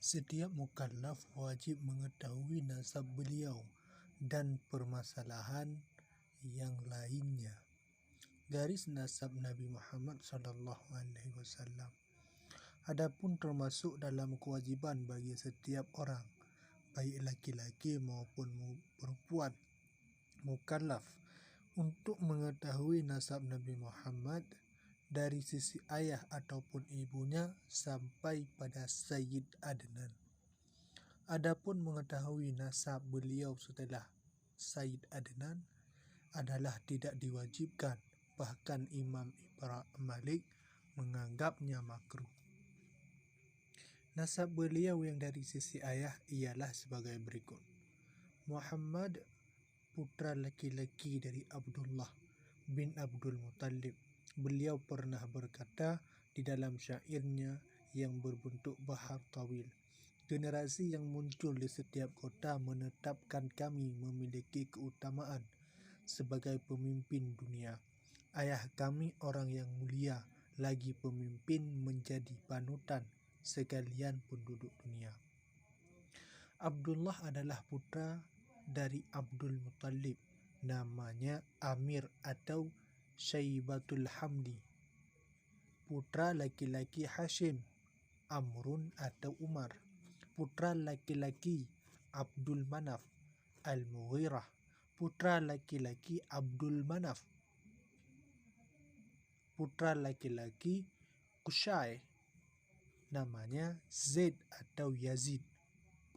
Setiap mukallaf wajib mengetahui nasab beliau dan permasalahan yang lainnya. Garis nasab Nabi Muhammad SAW. Adapun termasuk dalam kewajiban bagi setiap orang, baik laki-laki maupun perempuan mukallaf, untuk mengetahui nasab Nabi Muhammad dari sisi ayah ataupun ibunya sampai pada Sayyid Adnan. Adapun mengetahui nasab beliau setelah Sayyid Adnan adalah tidak diwajibkan, bahkan Imam Ibn Malik menganggapnya makruh. Nasab beliau yang dari sisi ayah ialah sebagai berikut. Muhammad, putra laki-laki dari Abdullah bin Abdul Muttalib. Beliau pernah berkata di dalam syairnya yang berbentuk bahar tawil, generasi yang muncul di setiap kota menetapkan kami memiliki keutamaan sebagai pemimpin dunia. Ayah kami orang yang mulia, lagi pemimpin menjadi panutan sekalian penduduk dunia. Abdullah adalah putra dari Abdul Muttalib, namanya Amir atau Syaibatul Hamdi. Putra laki-laki Hashim, Amrun atau Umar. Putra laki-laki Abdul Manaf, Al-Mughirah. Putra laki-laki Abdul Manaf. Putra laki-laki Qusay, namanya Zaid atau Yazid.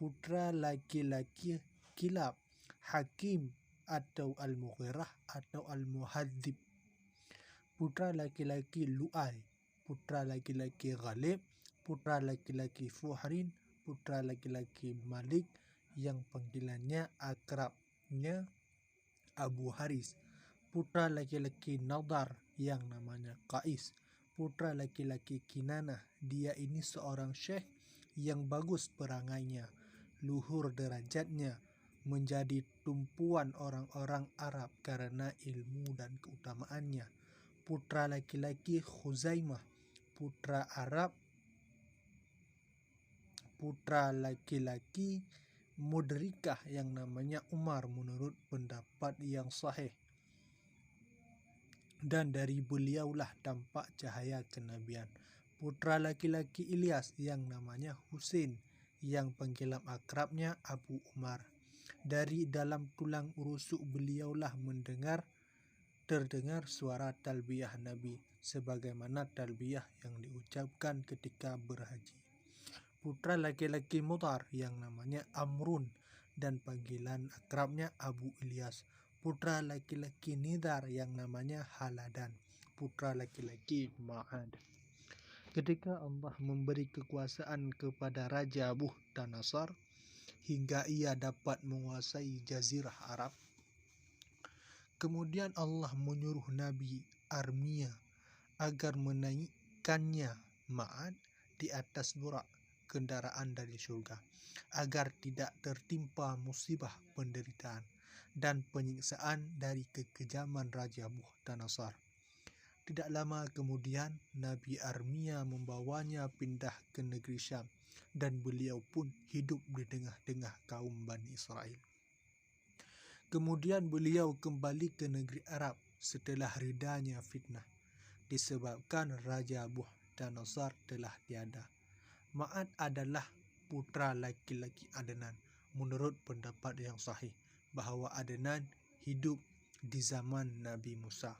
Putra laki-laki Kilab, Hakim atau Al-Mughirah atau Al-Muhadzib. Putra laki-laki Lu'ay. Putra laki-laki Ghalib. Putra laki-laki Fuhrin. Putra laki-laki Malik yang panggilannya akrabnya Abu Haris. Putra laki-laki Nadar yang namanya Qais. Putra laki-laki Kinanah, dia ini seorang syekh yang bagus perangainya, luhur derajatnya, menjadi tumpuan orang-orang Arab karena ilmu dan keutamaannya. Putra laki-laki Khuzaimah. Putra Arab. Putra laki-laki Mudrikah yang namanya Umar menurut pendapat yang sahih. Dan dari beliaulah tampak cahaya kenabian. Putra laki-laki Ilyas yang namanya Husain, yang panggilan akrabnya Abu Umar. Dari dalam tulang rusuk beliaulah terdengar suara talbiyah Nabi, sebagaimana talbiyah yang diucapkan ketika berhaji. Putra laki-laki Mudar yang namanya Amrun dan panggilan akrabnya Abu Ilyas. Putra laki-laki Nidar yang namanya Haladan. Putra laki-laki Ma'ad. Ketika Allah memberi kekuasaan kepada Raja Bukhtanasar hingga ia dapat menguasai Jazirah Arab, kemudian Allah menyuruh Nabi Armia agar menaikkannya Ma'ad di atas burak, kendaraan dari surga, agar tidak tertimpa musibah, penderitaan, dan penyiksaan dari kekejaman Raja Bukhtanasar. Tidak lama kemudian Nabi Armia membawanya pindah ke negeri Syam, dan beliau pun hidup di tengah-tengah kaum Bani Israel. Kemudian beliau kembali ke negeri Arab setelah ridanya fitnah, disebabkan Raja Bukhtanasar telah tiada. Ma'ad adalah putra laki-laki Adnan menurut pendapat yang sahih, bahwa Adnan hidup di zaman Nabi Musa,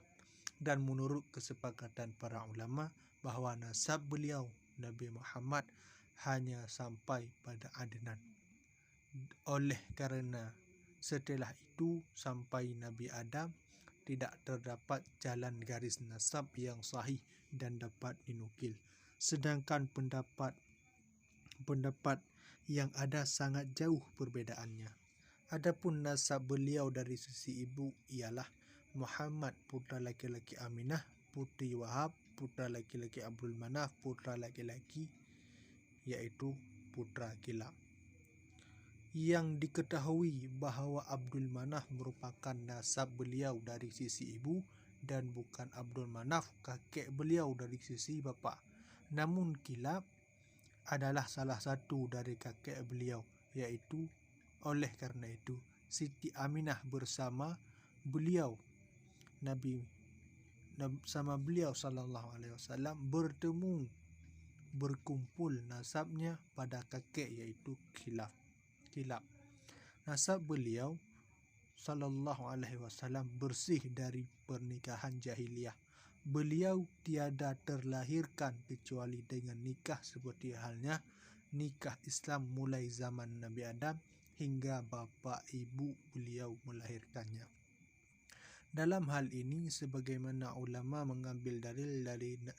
dan menurut kesepakatan para ulama bahwa nasab beliau Nabi Muhammad hanya sampai pada Adnan. Oleh karena setelah itu sampai Nabi Adam tidak terdapat jalan garis nasab yang sahih dan dapat dinukil. Sedangkan pendapat yang ada sangat jauh perbedaannya. Adapun nasab beliau dari sisi ibu ialah Muhammad, putra laki-laki Aminah, putri Wahab, putra laki-laki Abdul Manaf, putra laki-laki yaitu putra Kilab. Yang diketahui bahwa Abdul Manaf merupakan nasab beliau dari sisi ibu dan bukan Abdul Manaf kakek beliau dari sisi bapa. Namun Kilab adalah salah satu dari kakek beliau, yaitu oleh karena itu Siti Aminah bersama beliau sama beliau sallallahu alaihi wasallam berkumpul nasabnya pada kakek, yaitu Kilab. Nasab beliau sallallahu alaihi wasallam bersih dari pernikahan jahiliyah. Beliau tiada terlahirkan kecuali dengan nikah, seperti halnya nikah Islam mulai zaman Nabi Adam hingga bapak ibu beliau melahirkannya. Dalam hal ini, sebagaimana ulama mengambil dalil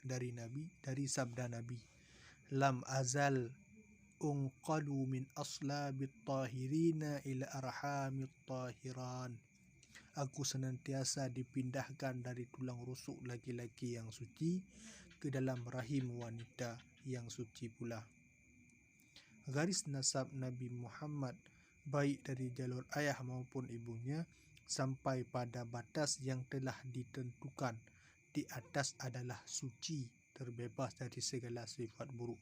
dari sabda Nabi, lam azal unqalu min aslabit tahirina ila arhamit tahiran. Aku senantiasa dipindahkan dari tulang rusuk laki-laki yang suci ke dalam rahim wanita yang suci pula. Garis nasab Nabi Muhammad, baik dari jalur ayah maupun ibunya, sampai pada batas yang telah ditentukan di atas adalah suci, terbebas dari segala sifat buruk.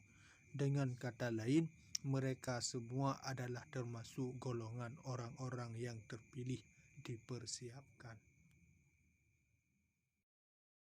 Dengan kata lain, mereka semua adalah termasuk golongan orang-orang yang terpilih, dipersiapkan.